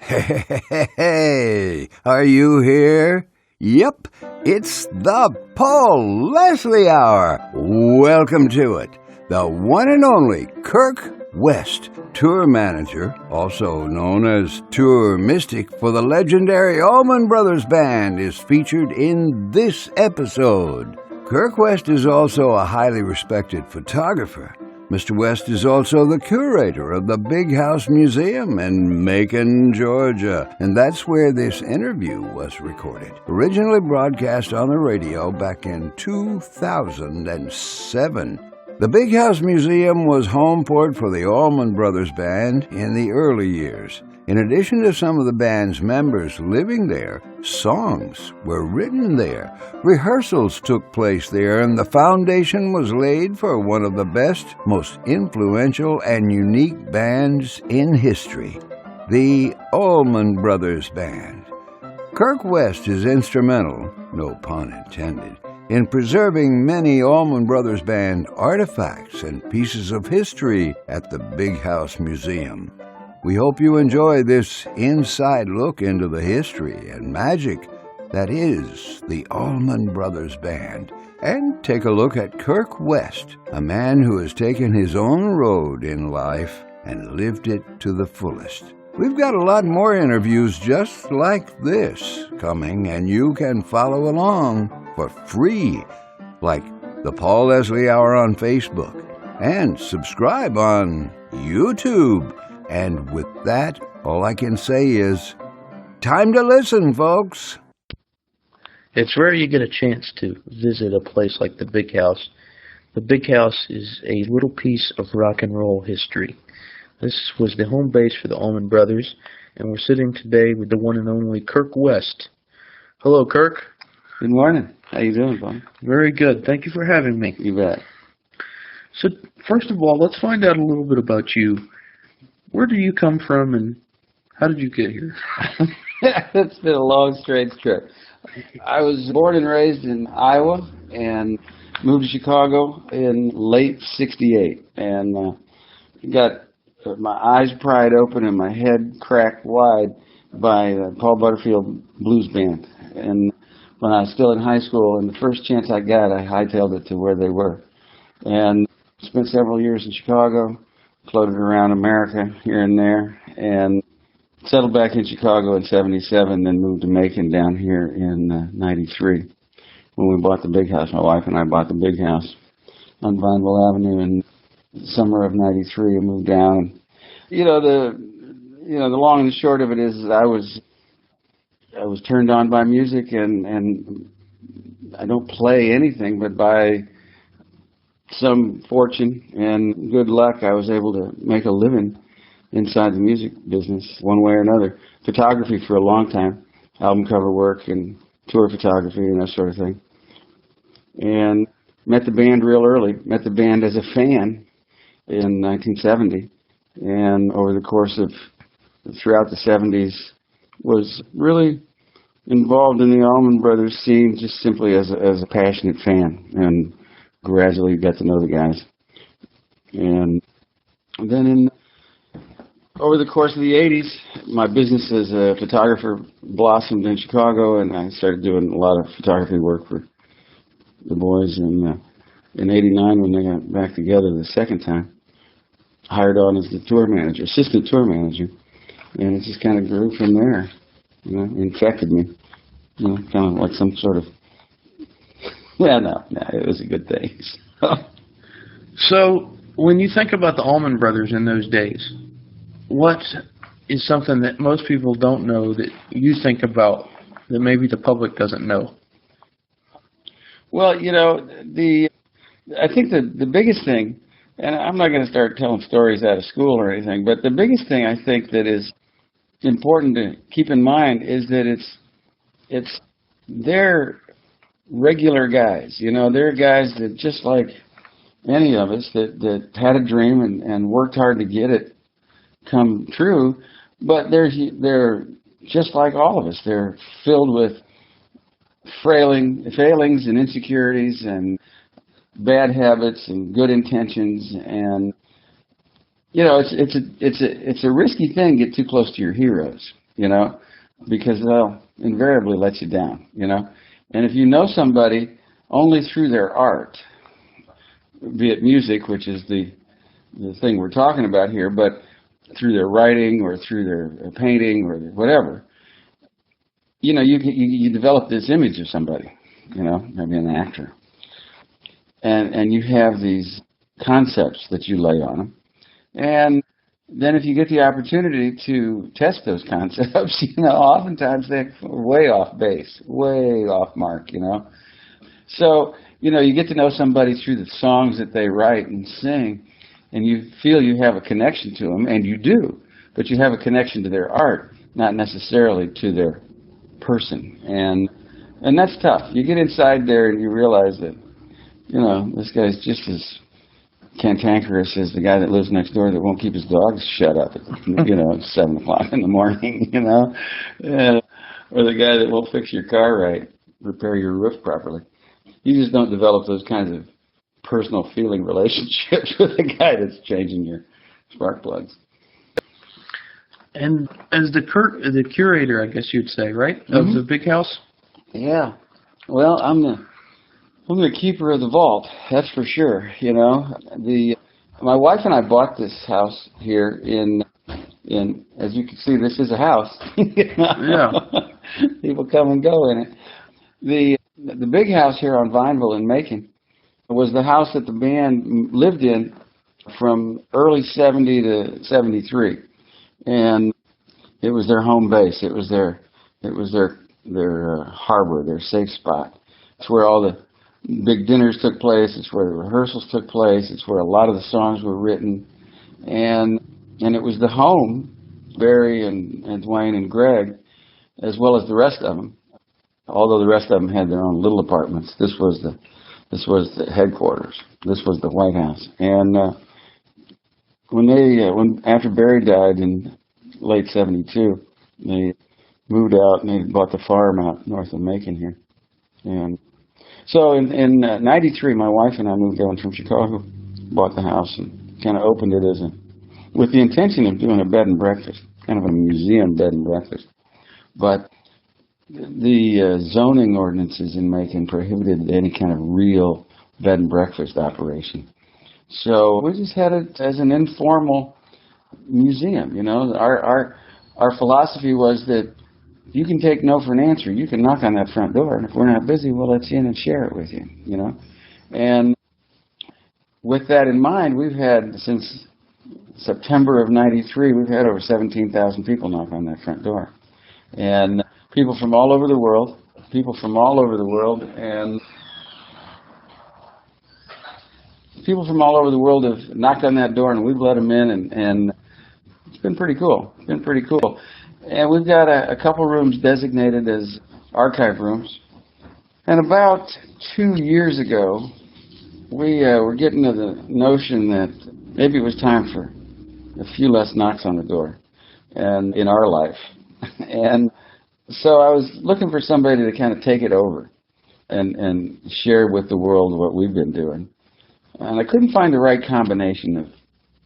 Hey, are you here? Yep, it's the Paul Leslie Hour. Welcome to it. The one and only Kirk West, tour manager, also known as tour mystic for the legendary Allman Brothers Band, is featured in this episode. Kirk West is also a highly respected photographer. Mr. West is also the curator of the Big House Museum in Macon, Georgia, and that's where this interview was recorded. Originally broadcast on the radio back in 2007. The Big House Museum was home port for the Allman Brothers Band in the early years. In addition to some of the band's members living there, songs were written there. Rehearsals took place there, and the foundation was laid for one of the best, most influential, and unique bands in history, the Allman Brothers Band. Kirk West is instrumental, no pun intended, in preserving many Allman Brothers Band artifacts and pieces of history at the Big House Museum. We hope you enjoy this inside look into the history and magic that is the Allman Brothers Band, and take a look at Kirk West, a man who has taken his own road in life and lived it to the fullest. We've got a lot more interviews just like this coming, and you can follow along for free, like the Paul Leslie Hour on Facebook, and subscribe on YouTube. And with that, all I can say is, time to listen, folks. It's rare you get a chance to visit a place like the Big House. The Big House is a little piece of rock and roll history. This was the home base for the Allman Brothers, and we're sitting today with the one and only Kirk West. Hello, Kirk. Good morning. How you doing, Bob? Very good. Thank you for having me. You bet. So, first of all, let's find out a little bit about you. Where do you come from, and how did you get here? It's been a long, strange trip. I was born and raised in Iowa and moved to Chicago in late '68, and got my eyes pried open and my head cracked wide by the Paul Butterfield Blues Band. And when I was still in high school, and the first chance I got, I hightailed it to where they were. And spent several years in Chicago, floated around America here and there, and settled back in Chicago in '77, then moved to Macon down here in '93 when we bought the Big House. My wife and I bought the Big House on Vineville Avenue in the summer of '93 and moved down. The long and the short of it is that I was turned on by music, and I don't play anything, but by some fortune and good luck, I was able to make a living inside the music business one way or another. Photography for a long time, album cover work and tour photography and that sort of thing. And met the band real early, met the band as a fan in 1970. And over the course of, throughout the 70s, was really involved in the Allman Brothers scene just simply as a passionate fan, and gradually got to know the guys. And then over the course of the 80s, my business as a photographer blossomed in Chicago, and I started doing a lot of photography work for the boys. And in '89, when they got back together the second time, hired on as the tour manager, assistant tour manager, and it just kind of grew from there. Infected me, kind of like some sort of. Yeah, no, it was a good thing. So, when you think about the Allman Brothers in those days, what is something that most people don't know that you think about that maybe the public doesn't know? Well, I think the biggest thing, and I'm not going to start telling stories out of school or anything, but the biggest thing I think that is important to keep in mind is that it's their regular guys. They're guys that, just like any of us, that had a dream and worked hard to get it come true, but they're just like all of us. They're filled with failings and insecurities and bad habits and good intentions, and it's a risky thing to get too close to your heroes. you know, because they'll invariably let you down, you know. And if you know somebody only through their art, be it music, which is the thing we're talking about here, but through their writing or through their painting or whatever, you know, you develop this image of somebody, you know, maybe an actor. And you have these concepts that you lay on them. And then if you get the opportunity to test those concepts, you know, oftentimes they're way off base, way off mark, you know. So, you know, you get to know somebody through the songs that they write and sing, and you feel you have a connection to them, and you do, but you have a connection to their art, not necessarily to their person. And that's tough. You get inside there and you realize that, you know, this guy's just as cantankerous as the guy that lives next door that won't keep his dogs shut up at, you know, at 7 o'clock in the morning, you know, or the guy that won't fix your car right, repair your roof properly. You just don't develop those kinds of personal feeling relationships with the guy that's changing your spark plugs. And as the curator, I guess you'd say, right, of the big house? Yeah. Well, I'm the keeper of the vault, that's for sure, you know. My wife and I bought this house here in as you can see, this is a house. Yeah. People come and go in it. The big house here on Vineville in Macon was the house that the band lived in from early 70 to 73. And it was their home base. It was their harbor, their safe spot. It's where all the big dinners took place. It's where the rehearsals took place. It's where a lot of the songs were written. And it was the home, Barry and Dwayne and Greg, as well as the rest of them. Although the rest of them had their own little apartments, this was the headquarters. This was the White House. And when after Barry died in late 72, they moved out and they bought the farm out north of Macon here. And so in 93, my wife and I moved down from Chicago, bought the house, and kind of opened it with the intention of doing a bed and breakfast, kind of a museum bed and breakfast. But the zoning ordinances in Macon prohibited any kind of real bed and breakfast operation. So we just had it as an informal museum, you know. Our philosophy was that you can take no for an answer. You can knock on that front door, and if we're not busy, we'll let you in and share it with you, you know. And with that in mind, we've had, since September of 93, we've had over 17,000 people knock on that front door. And people from all over the world, and people from all over the world have knocked on that door, and we've let them in, and it's been pretty cool. And we've got a couple rooms designated as archive rooms. And about 2 years ago, we were getting to the notion that maybe it was time for a few less knocks on the door, and in our life. And so I was looking for somebody to kind of take it over and share with the world what we've been doing. And I couldn't find the right combination of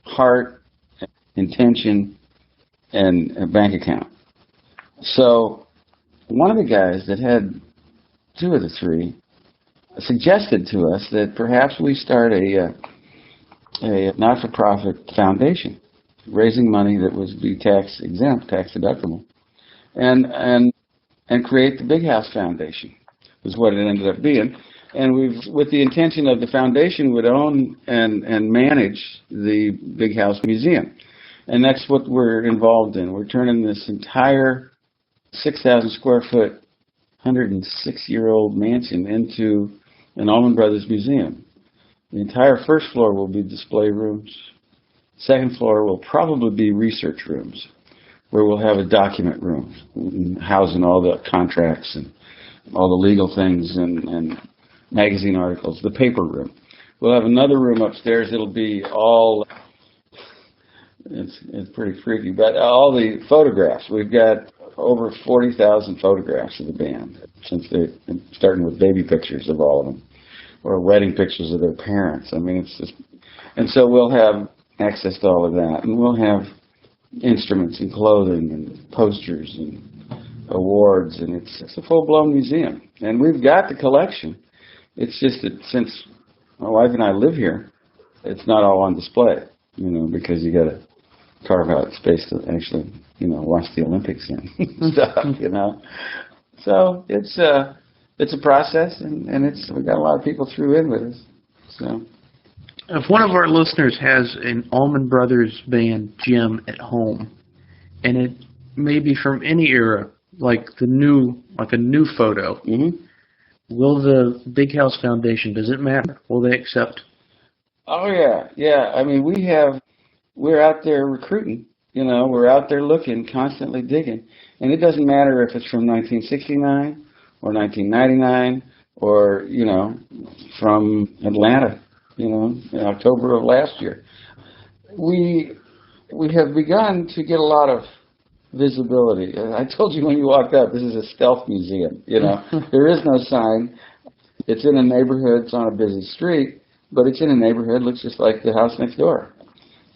heart, intention, and a bank account. So one of the guys that had two of the three suggested to us that perhaps we start a not-for-profit foundation, raising money that would be tax-exempt, tax-deductible, and create the Big House Foundation, was what it ended up being. And with the intention of the foundation would own and manage the Big House Museum. And that's what we're involved in. We're turning this entire 6,000 square foot, 106-year-old mansion into an Allman Brothers Museum. The entire first floor will be display rooms. Second floor will probably be research rooms, where we'll have a document room housing all the contracts and all the legal things and magazine articles, the paper room. We'll have another room upstairs. It'll be all, it's pretty freaky, but all the photographs. We've got over 40,000 photographs of the band, starting with baby pictures of all of them, or wedding pictures of their parents. I mean, it's just, and so we'll have access to all of that, and we'll have instruments and clothing and posters and awards, and it's a full-blown museum. And we've got the collection. It's just that since my wife and I live here, it's not all on display, because you got to carve out space to actually, watch the Olympics and stuff, So it's a process, and we've got a lot of people through in with us. So, if one of our listeners has an Allman Brothers Band gem at home, and it may be from any era, like a new photo, will the Big House Foundation, does it matter? Will they accept? Oh yeah. I mean, we're out there recruiting. We're out there looking, constantly digging, and it doesn't matter if it's from 1969 or 1999 or from Atlanta, in October of last year. We have begun to get a lot of visibility. I told you when you walked up, this is a stealth museum. There is no sign. It's in a neighborhood. It's on a busy street, but it's in a neighborhood. Looks just like the house next door,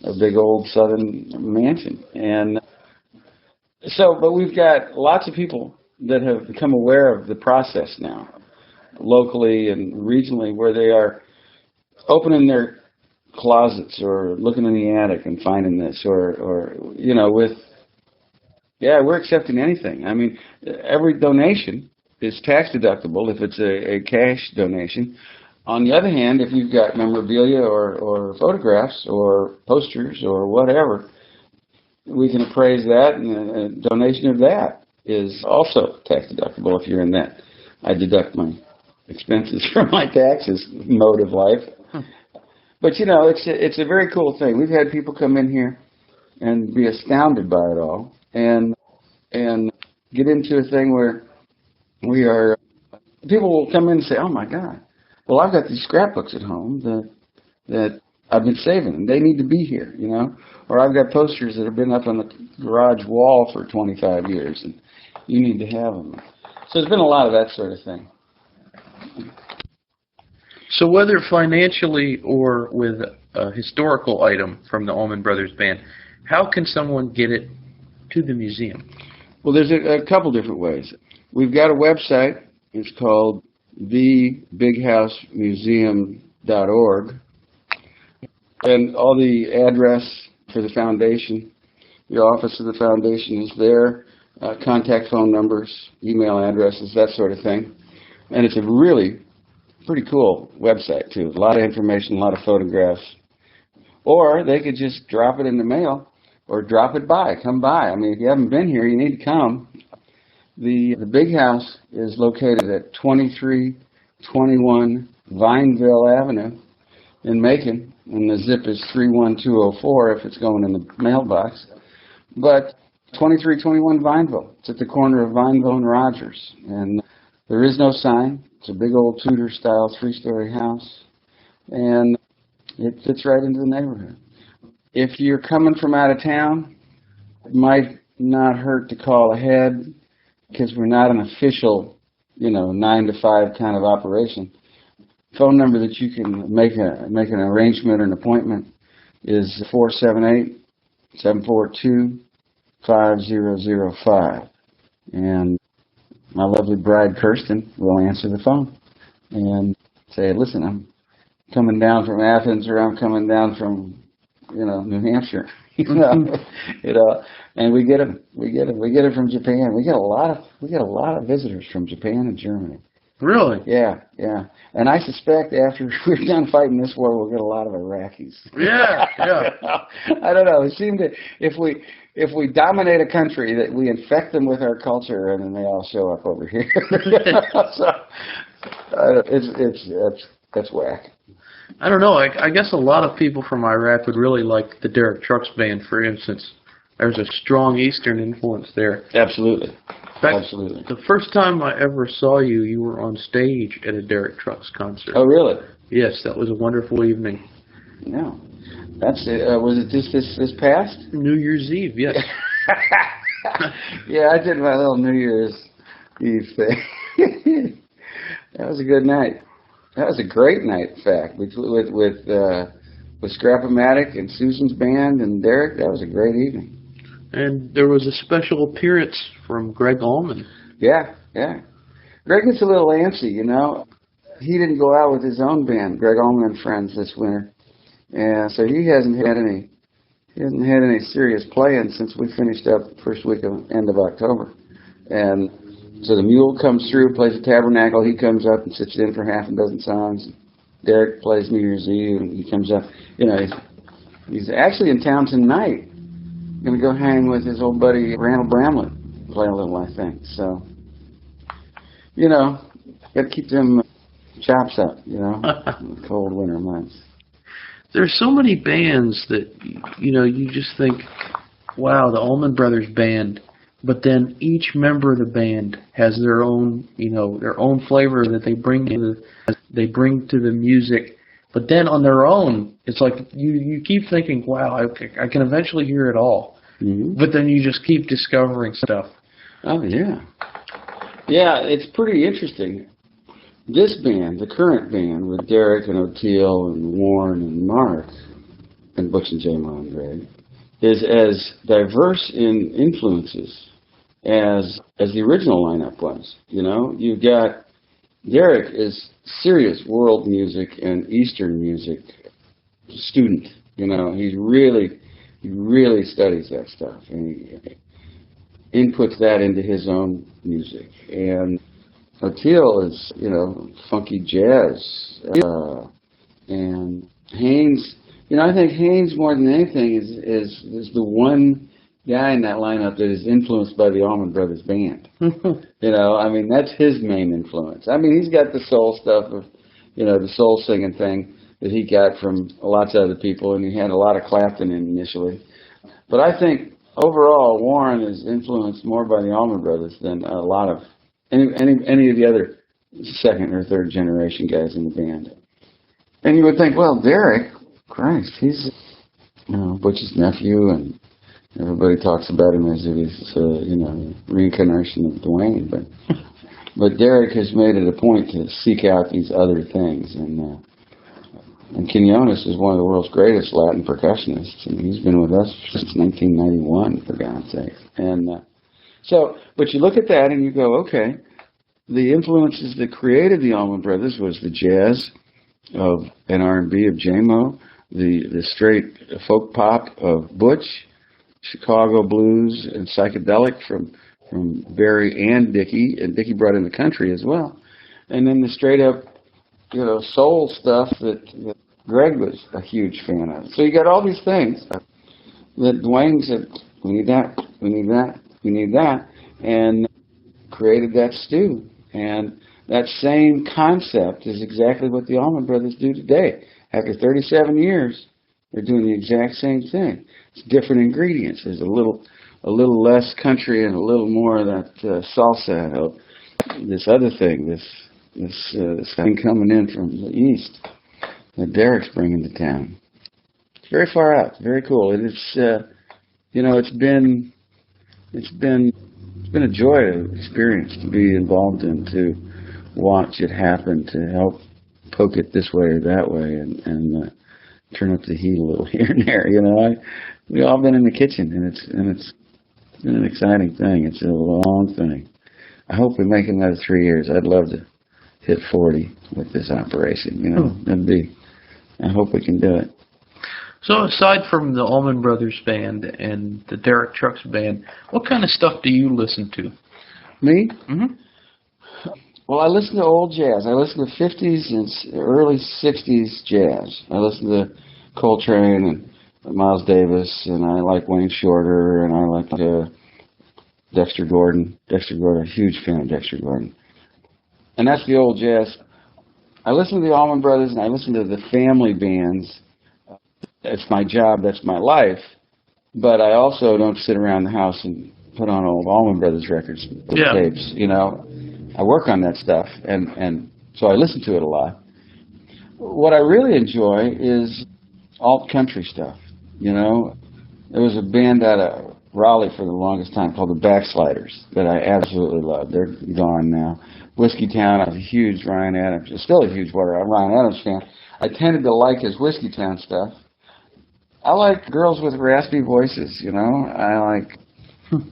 a big old southern mansion. And so, but we've got lots of people that have become aware of the process now, locally and regionally, where they are opening their closets or looking in the attic and finding this, or we're accepting anything. I mean, every donation is tax deductible if it's a cash donation. On the other hand, if you've got memorabilia or photographs or posters or whatever, we can appraise that, and a donation of that is also tax deductible if you're in that I deduct my expenses from my taxes mode of life. But it's a very cool thing. We've had people come in here and be astounded by it all, and get into a thing where people will come in and say, "Oh my God, well, I've got these scrapbooks at home that I've been saving, and they need to be here, or I've got posters that have been up on the garage wall for 25 years, and you need to have them." So there's been a lot of that sort of thing. So whether financially or with a historical item from the Allman Brothers Band, how can someone get it to the museum? Well, there's a couple different ways. We've got a website. It's called thebighousemuseum.org. And all the address for the foundation, the office of the foundation is there, contact phone numbers, email addresses, that sort of thing. And it's a really pretty cool website, too. A lot of information, a lot of photographs. Or they could just drop it in the mail or drop it by. Come by. I mean, if you haven't been here, you need to come. The Big House is located at 2321 Vineville Avenue in Macon, and the zip is 31204 if it's going in the mailbox. But 2321 Vineville. It's at the corner of Vineville and Rogers. And there is no sign. It's a big old Tudor-style 3-story house. And it fits right into the neighborhood. If you're coming from out of town, it might not hurt to call ahead, because we're not an official, 9 to 5 kind of operation. Phone number that you can make an arrangement or an appointment is 478-742-5005. And my lovely bride, Kirsten, will answer the phone and say, "Listen, I'm coming down from Athens, or I'm coming down from, New Hampshire." And we get them. We get them from Japan. We get a lot of visitors from Japan and Germany. Really? Yeah. And I suspect after we're done fighting this war, we'll get a lot of Iraqis. Yeah. I don't know. It seemed that if we dominate a country, that we infect them with our culture, and then they all show up over here. So that's whack. I don't know. I guess a lot of people from Iraq would really like the Derek Trucks Band, for instance. There's a strong Eastern influence there. Absolutely. In fact, Absolutely. The first time I ever saw you, you were on stage at a Derek Trucks concert. Oh, really? Yes, that was a wonderful evening. No. That's it. Was it this past? New Year's Eve, yes. Yeah, I did my little New Year's Eve thing. That was a good night. That was a great night, in fact, with Scrap-O-Matic and Susan's band and Derek. That was a great evening. And there was a special appearance from Greg Allman. Yeah, yeah. Greg gets a little antsy, you know. He didn't go out with his own band, Greg Allman and Friends, this winter, and so he hasn't had any serious playing since we finished up first week of end of October. And so the mule comes through, plays the Tabernacle. He comes up and sits in for half a dozen songs. Derek plays New Year's Eve, and he comes up. You know, he's actually in town tonight. Going to go hang with his old buddy Randall Bramlett, play a little, I think. So, you know, got to keep them chops up, you know, in the cold winter months. There's so many bands that, you know, you just think, wow, the Allman Brothers Band, but then each member of the band has their own, you know, their own flavor that they bring to the music. But then on their own, it's like you keep thinking, wow, I can eventually hear it all. Mm-hmm. But then you just keep discovering stuff. Oh, yeah. Yeah, it's pretty interesting. This band, the current band, with Derek and O'Teal and Warren and Mark and Butch and J-Mo and Greg, is as diverse in influences as the original lineup was. You know, you've got Derek is serious world music and Eastern music student. You know, he really studies that stuff, and he inputs that into his own music. And O'Teal is, you know, funky jazz, and Haynes. You know, I think Haynes more than anything is the one guy in that lineup that is influenced by the Allman Brothers Band. You know, I mean, that's his main influence. I mean, he's got the soul stuff of, you know, the soul singing thing that he got from lots of other people, and he had a lot of Clapton in initially. But I think overall, Warren is influenced more by the Allman Brothers than a lot of any of the other second or third generation guys in the band. And you would think, well, Derek, Christ, he's, you know, Butch's nephew, and everybody talks about him as if he's, you know, reincarnation of Dwayne. But Derek has made it a point to seek out these other things, and Quinones is one of the world's greatest Latin percussionists, and he's been with us since 1991, for God's sake. And so, but you look at that and you go, okay, the influences that created the Allman Brothers was the jazz of and R&B of J-Mo, the straight folk pop of Butch, Chicago blues and psychedelic from Barry and Dickie, and Dickie brought in the country as well, and then the straight up, you know, soul stuff that Greg was a huge fan of. So you got all these things that Dwayne said, we need that, we need that, we need that, and created that stew. And that same concept is exactly what the Allman Brothers do today. After 37 years, they're doing the exact same thing. It's different ingredients. There's a little less country and a little more of that salsa. I hope. This other thing, this thing coming in from the east that Derek's bringing to town. It's very far out. Very cool. And it's you know, it's been a joy to experience, to be involved in, to watch it happen, to help poke it this way or that way, and turn up the heat a little here and there. You know, we've all been in the kitchen, and it's been an exciting thing. It's a long thing. I hope we make another 3 years. I'd love to hit 40 with this operation. You know, I hope we can do it. So aside from the Allman Brothers Band and the Derek Trucks Band, what kind of stuff do you listen to? Me? Mm-hmm. Well, I listen to old jazz. I listen to 50s and early 60s jazz. I listen to Coltrane and Miles Davis, and I like Wayne Shorter, and I like Dexter Gordon. I'm a huge fan of Dexter Gordon. And that's the old jazz. I listen to the Allman Brothers, and I listen to the family bands. It's my job, that's my life. But I also don't sit around the house and put on old Allman Brothers records, tapes, you know. I work on that stuff, and so I listen to it a lot. What I really enjoy is alt country stuff, you know. There was a band out of Raleigh for the longest time called the Backsliders that I absolutely loved. They're gone now. Whiskey Town, I was a huge Ryan Adams, still a huge Ryan Adams fan. I tended to like his Whiskey Town stuff. I like girls with raspy voices, you know. I like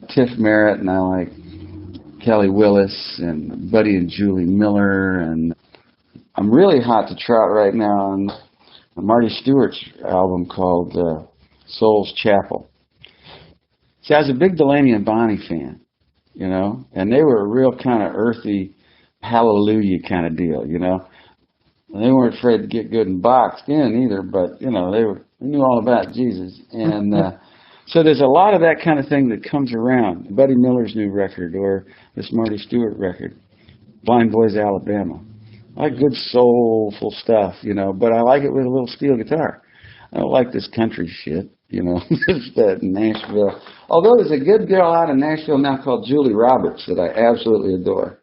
Tiff Merritt, and I like Kelly Willis and Buddy and Julie Miller, and I'm really hot to trot right now on Marty Stewart's album called Soul's Chapel. See, I was a big Delaney and Bonnie fan, you know, and they were a real kind of earthy, hallelujah kind of deal, you know. And they weren't afraid to get good and boxed in either, but, you know, they knew all about Jesus. And so there's a lot of that kind of thing that comes around. Buddy Miller's new record or this Marty Stewart record, Blind Boys Alabama. I like good soulful stuff, you know, but I like it with a little steel guitar. I don't like this country shit, you know, just that Nashville. Although there's a good girl out in Nashville now called Julie Roberts that I absolutely adore.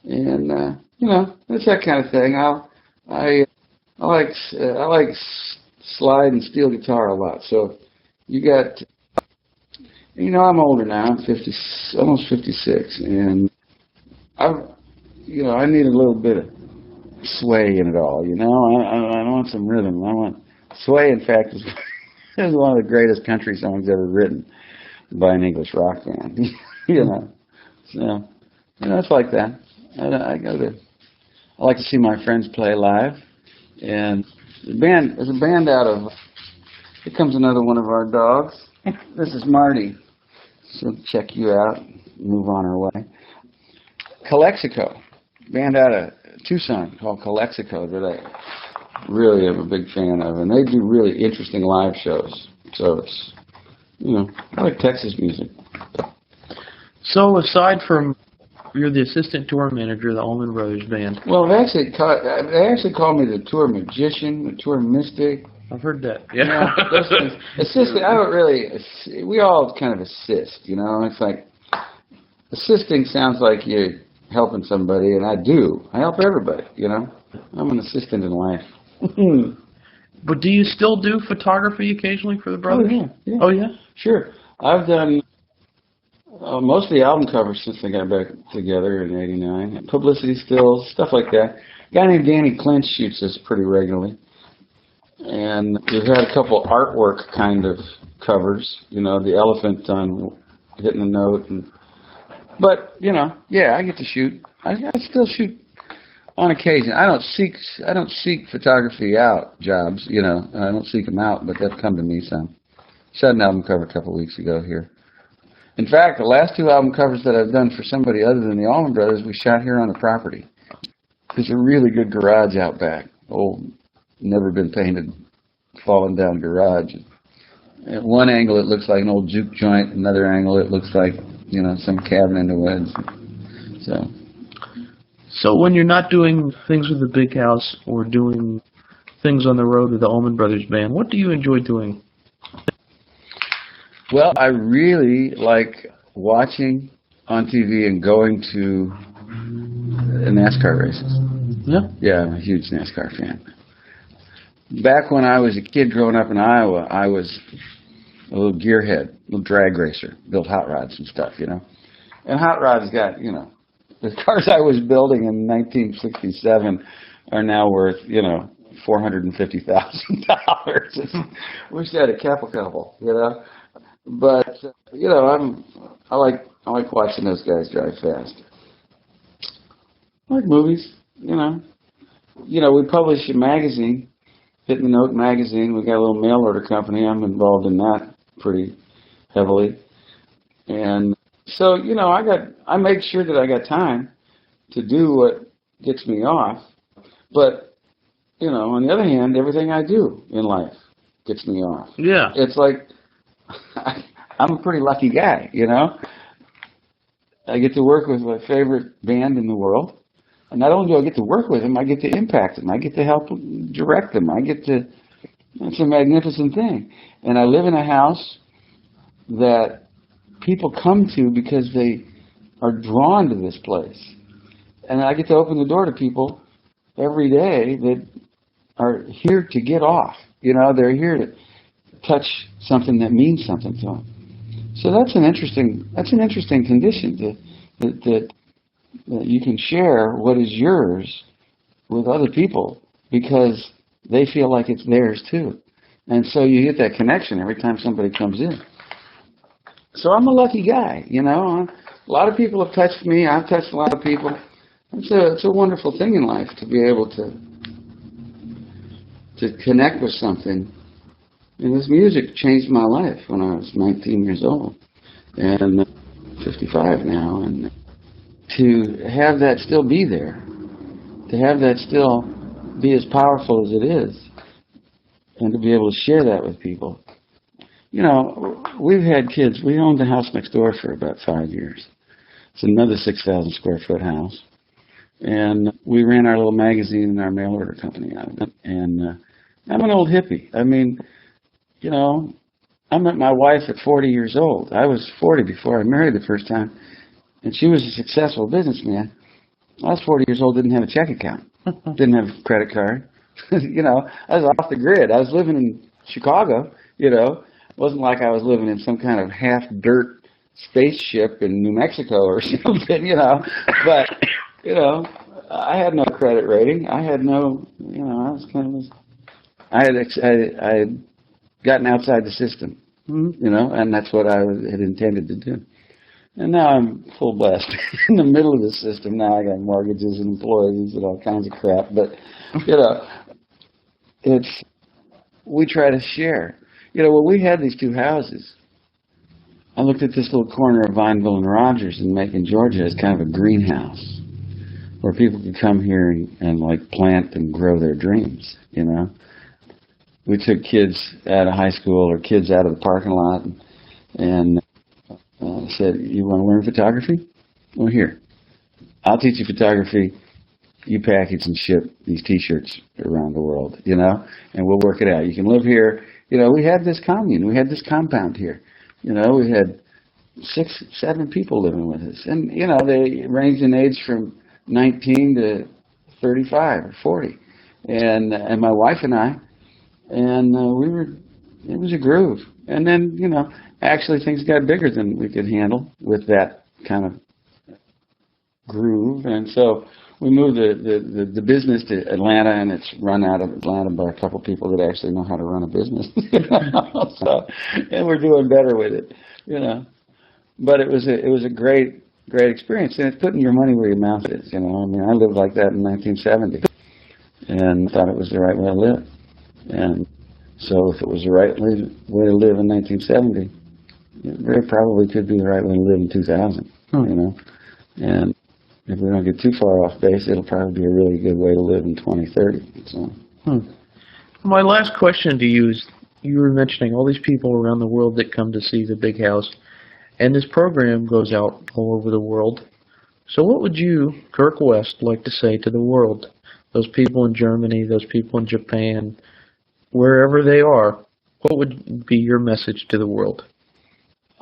And, you know, it's that kind of thing. I like slide and steel guitar a lot. So you got, you know, I'm older now. I'm 50, almost 56, and I need a little bit of sway in it all. You know, I want some rhythm. I want sway. In fact, is one of the greatest country songs ever written by an English rock band. You know, so you know, it's like that. I like to see my friends play live, and there's a band out of. Here comes another one of our dogs. This is Marty. She'll check you out. Move on her way. Calexico, band out of Tucson called Calexico that I really am a big fan of, and they do really interesting live shows. So it's, you know, I like Texas music. So aside from you're the assistant tour manager of the Allman Brothers Band. Well, they actually call me the tour magician, the tour mystic. I've heard that. Yeah. You know, assistant. I don't really. We all kind of assist. You know, it's like assisting sounds like you're helping somebody, and I do. I help everybody. You know, I'm an assistant in life. But do you still do photography occasionally for the brothers? Yeah. Oh yeah. Sure. I've done most of the album covers since they got back together in '89. Publicity stills, stuff like that. A guy named Danny Clinch shoots this pretty regularly. And we've had a couple artwork kind of covers, you know, the elephant on Hitting a Note. But, you know, yeah, I get to shoot. I still shoot on occasion. I don't seek photography out jobs, you know. I don't seek them out, but they've come to me some. Shot an album cover a couple of weeks ago here. In fact, the last two album covers that I've done for somebody other than the Allman Brothers, we shot here on the property. There's a really good garage out back. Old, never been painted, fallen down garage. At one angle, it looks like an old juke joint. Another angle, it looks like, you know, some cabin in the woods. So when you're not doing things with the big house or doing things on the road with the Allman Brothers Band, what do you enjoy doing? Well, I really like watching on TV and going to NASCAR races. Yeah? Yeah, I'm a huge NASCAR fan. Back when I was a kid growing up in Iowa, I was a little gearhead, a little drag racer, built hot rods and stuff, you know. And hot rods got, you know, the cars I was building in 1967 are now worth, you know, $450,000. Wish I had a couple, you know. But you know, I like watching those guys drive fast. I like movies, you know. You know, we publish a magazine, Hitting the Note magazine. We got a little mail order company. I'm involved in that pretty heavily. And so, you know, I make sure that I got time to do what gets me off. But, you know, on the other hand, everything I do in life gets me off. Yeah. It's like I'm a pretty lucky guy, you know. I get to work with my favorite band in the world. And not only do I get to work with them, I get to impact them. I get to help direct them. It's a magnificent thing. And I live in a house that people come to because they are drawn to this place. And I get to open the door to people every day that are here to get off. You know, they're here to touch something that means something to them. So that's an interesting condition that you can share what is yours with other people because they feel like it's theirs too. And so you get that connection every time somebody comes in. So I'm a lucky guy, you know. A lot of people have touched me. I've touched a lot of people. It's a wonderful thing in life to be able to connect with something. And this music changed my life when I was 19 years old, and 55 now. And to have that still be there, to have that still be as powerful as it is, and to be able to share that with people. You know, we've had kids. We owned the house next door for about 5 years. It's another 6,000 square foot house. And we ran our little magazine and our mail order company out of it. And I'm an old hippie. I mean, you know, I met my wife at 40 years old. I was 40 before I married the first time. And she was a successful businessman. I was 40 years old, didn't have a check account, didn't have a credit card. You know, I was off the grid. I was living in Chicago, you know. It wasn't like I was living in some kind of half-dirt spaceship in New Mexico or something, you know. But, you know, I had no credit rating. I had no, you know, I was kind of, I had gotten outside the system, you know, and that's what I had intended to do. And now I'm full blessed in the middle of the system. Now I got mortgages and employees and all kinds of crap. But, you know, we try to share. You know, when we had these two houses, I looked at this little corner of Vineville and Rogers in Macon, Georgia, as kind of a greenhouse where people could come here and like plant and grow their dreams, you know. We took kids out of high school or kids out of the parking lot and said, you want to learn photography? Well, here, I'll teach you photography. You package and ship these T-shirts around the world, you know, and we'll work it out. You can live here. You know, we had this commune. We had this compound here. You know, we had 6, 7 people living with us. And, you know, they ranged in age from 19 to 35 or 40. And my wife and I, and it was a groove. And then, you know, actually things got bigger than we could handle with that kind of groove. And so we moved the business to Atlanta, and it's run out of Atlanta by a couple people that actually know how to run a business. You know? So, and we're doing better with it, you know. But it was a great experience, and it's putting your money where your mouth is. You know, I mean, I lived like that in 1970, and thought it was the right way to live. And so, if it was the right way to live in 1970, it very probably could be the right way to live in 2000. You know, and if we don't get too far off base, it'll probably be a really good way to live in 2030. So. My last question to you is, you were mentioning all these people around the world that come to see the Big House, and this program goes out all over the world. So what would you, Kirk West, like to say to the world? Those people in Germany, those people in Japan, wherever they are, what would be your message to the world?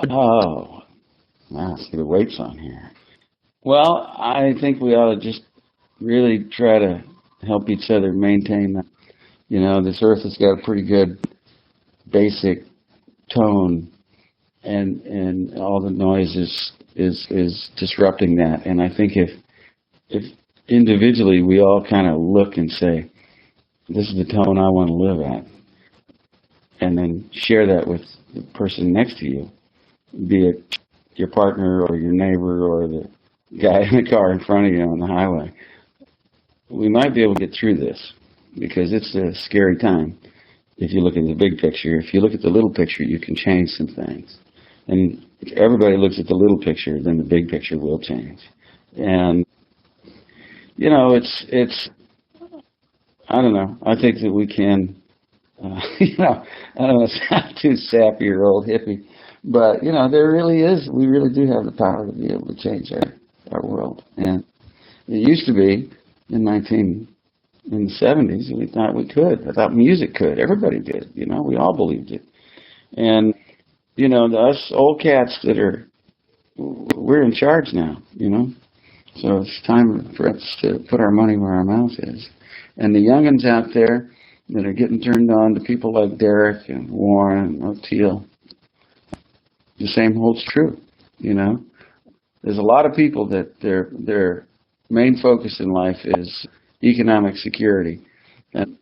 Oh, wow, see the weights on here. Well, I think we ought to just really try to help each other maintain that. You know, this earth has got a pretty good basic tone, and all the noise is disrupting that. And I think if individually we all kind of look and say, this is the tone I want to live at, and then share that with the person next to you, be it your partner or your neighbor or the guy in the car in front of you on the highway, we might be able to get through this, because it's a scary time if you look at the big picture. If you look at the little picture, you can change some things. And if everybody looks at the little picture, then the big picture will change. And, you know, it's I don't know. I think that we can, you know, I don't want to sound too sappy or old hippie, but, you know, we really do have the power to be able to change our world. And it used to be in the 70s, we thought we could. I thought music could. Everybody did. You know, we all believed it. And, you know, us old cats we're in charge now, you know. So it's time for us to put our money where our mouth is. And the young'uns out there that are getting turned on to people like Derek and Warren and O'Teal, the same holds true, you know. There's a lot of people that their main focus in life is economic security. And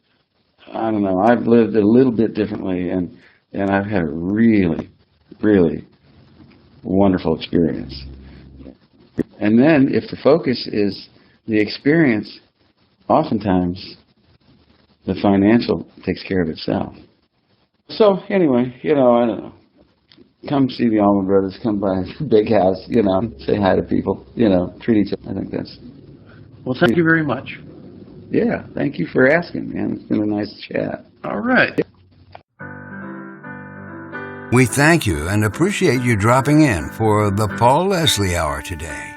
I don't know, I've lived a little bit differently, and I've had a really, really wonderful experience. And then if the focus is the experience, oftentimes the financial takes care of itself. So anyway, I don't know. Come see the Allman Brothers, come by the big house, say hi to people, treat each other. I think that's... Well, thank you very much. Yeah, thank you for asking, man. It's been a nice chat. All right. We thank you and appreciate you dropping in for the Paul Leslie Hour today.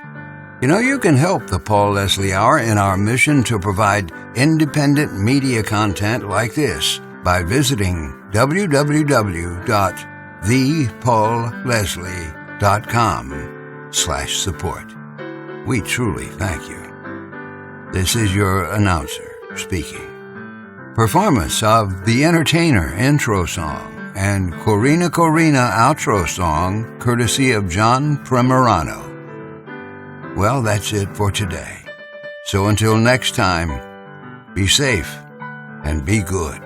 You can help the Paul Leslie Hour in our mission to provide independent media content like this by visiting www.thepaulleslie.com/support. We truly thank you. This is your announcer speaking. Performance of The Entertainer intro song and Corina Corina outro song, courtesy of John Primorano. Well, that's it for today. So until next time, be safe and be good.